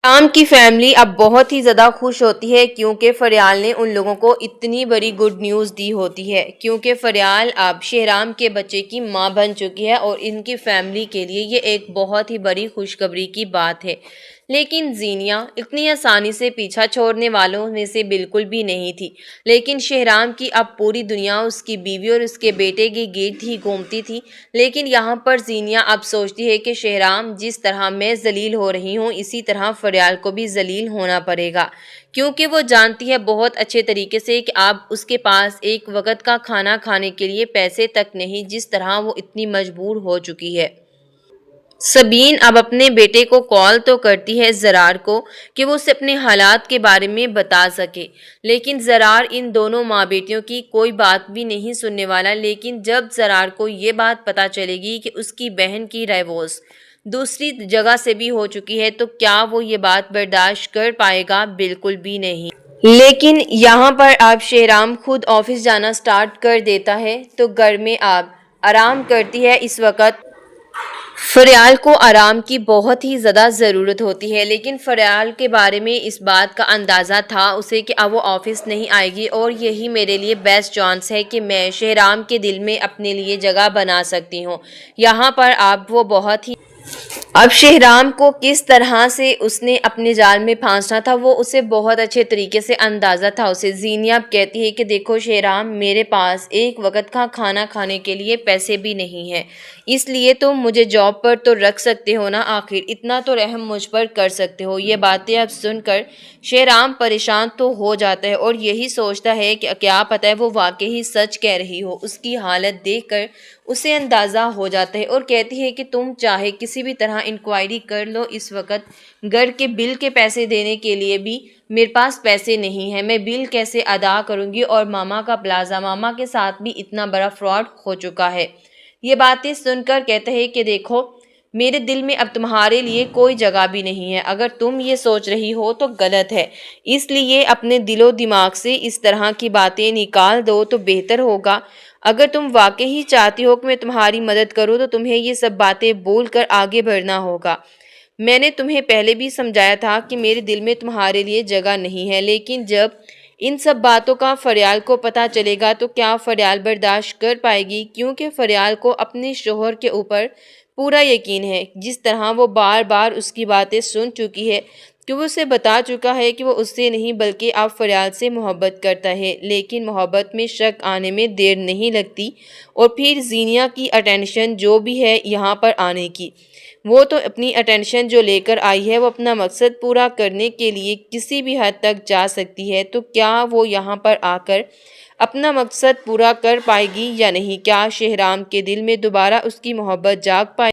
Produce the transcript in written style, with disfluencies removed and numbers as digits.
شیام کی فیملی اب بہت ہی زیادہ خوش ہوتی ہے کیونکہ فریال نے ان لوگوں کو اتنی بڑی گڈ نیوز دی ہوتی ہے کیونکہ فریال اب شہرام کے بچے کی ماں بن چکی ہے اور ان کی فیملی کے لیے یہ ایک بہت ہی بڑی خوشخبری کی بات ہے۔ لیکن زینیا اتنی آسانی سے پیچھا چھوڑنے والوں میں سے بالکل بھی نہیں تھی، لیکن شہرام کی اب پوری دنیا اس کی بیوی اور اس کے بیٹے کے گرد ہی گھومتی تھی۔ لیکن یہاں پر زینیا اب سوچتی ہے کہ شہرام جس طرح میں ذلیل ہو رہی ہوں اسی طرح فریال کو بھی ذلیل ہونا پڑے گا، کیونکہ وہ جانتی ہے بہت اچھے طریقے سے کہ اب اس کے پاس ایک وقت کا کھانا کھانے کے لیے پیسے تک نہیں، جس طرح وہ اتنی مجبور ہو چکی ہے۔ سبین اب اپنے بیٹے کو کال تو کرتی ہے زرار کو کہ وہ اسے اپنے حالات کے بارے میں بتا سکے، لیکن زرار ان دونوں ماں بیٹیوں کی کوئی بات بھی نہیں سننے والا۔ لیکن جب زرار کو یہ بات پتہ چلے گی کہ اس کی بہن کی ڈائیورس دوسری جگہ سے بھی ہو چکی ہے تو کیا وہ یہ بات برداشت کر پائے گا؟ بالکل بھی نہیں۔ لیکن یہاں پر اب شہرام خود آفس جانا سٹارٹ کر دیتا ہے تو گھر میں اب آرام کرتی ہے۔ اس وقت فریال کو آرام کی بہت ہی زیادہ ضرورت ہوتی ہے، لیکن فریال کے بارے میں اس بات کا اندازہ تھا اسے کہ اب وہ آفس نہیں آئے گی اور یہی میرے لیے بیسٹ چانس ہے کہ میں شہرام کے دل میں اپنے لیے جگہ بنا سکتی ہوں۔ یہاں پر اب وہ بہت ہی اب شہرام کو کس طرح سے اس نے اپنے جال میں پھانسنا تھا وہ اسے بہت اچھے طریقے سے اندازہ تھا۔ اسے زینیا کہتی ہے کہ دیکھو شہرام، میرے پاس ایک وقت کا کھانا کھانے کے لیے پیسے بھی نہیں ہیں، اس لیے تم مجھے جاب پر تو رکھ سکتے ہو نا، آخر اتنا تو رحم مجھ پر کر سکتے ہو۔ یہ باتیں اب سن کر شہرام پریشان تو ہو جاتا ہے اور یہی سوچتا ہے کہ کیا پتہ ہے وہ واقعی سچ کہہ رہی ہو۔ اس کی حالت دیکھ کر اسے اندازہ ہو جاتا ہے اور کہتی ہے کہ تم چاہے کسی بھی طرح انکوائری کر لو، اس وقت گھر کے بل کے پیسے دینے کے لیے بھی میرے پاس پیسے نہیں ہیں، میں بل کیسے ادا کروں گی؟ اور ماما کا پلازا، ماما کے ساتھ بھی اتنا بڑا فراڈ ہو چکا ہے۔ یہ باتیں سن کر کہتا ہے کہ دیکھو میرے دل میں اب تمہارے لیے کوئی جگہ بھی نہیں ہے، اگر تم یہ سوچ رہی ہو تو غلط ہے، اس لیے اپنے دل و دماغ سے اس طرح کی باتیں نکال دو تو بہتر ہوگا۔ اگر تم واقعی چاہتی ہو کہ میں تمہاری مدد کروں تو تمہیں یہ سب باتیں بول کر آگے بڑھنا ہوگا۔ میں نے تمہیں پہلے بھی سمجھایا تھا کہ میرے دل میں تمہارے لیے جگہ نہیں ہے، لیکن جب ان سب باتوں کا فریال کو پتہ چلے گا تو کیا فریال برداشت کر پائے گی؟ کیونکہ فریال کو اپنے شوہر کے اوپر پورا یقین ہے، جس طرح وہ بار بار اس کی باتیں سن چکی ہے کہ وہ اسے بتا چکا ہے کہ وہ اس سے نہیں بلکہ اب فریال سے محبت کرتا ہے۔ لیکن محبت میں شک آنے میں دیر نہیں لگتی اور پھر زینیا کی اٹینشن جو بھی ہے یہاں پر آنے کی، وہ تو اپنی اٹینشن جو لے کر آئی ہے وہ اپنا مقصد پورا کرنے کے لیے کسی بھی حد تک جا سکتی ہے، تو کیا وہ یہاں پر آ کر اپنا مقصد پورا کر پائے گی یا نہیں؟ کیا شہرام کے دل میں دوبارہ اس کی محبت جاگ پائے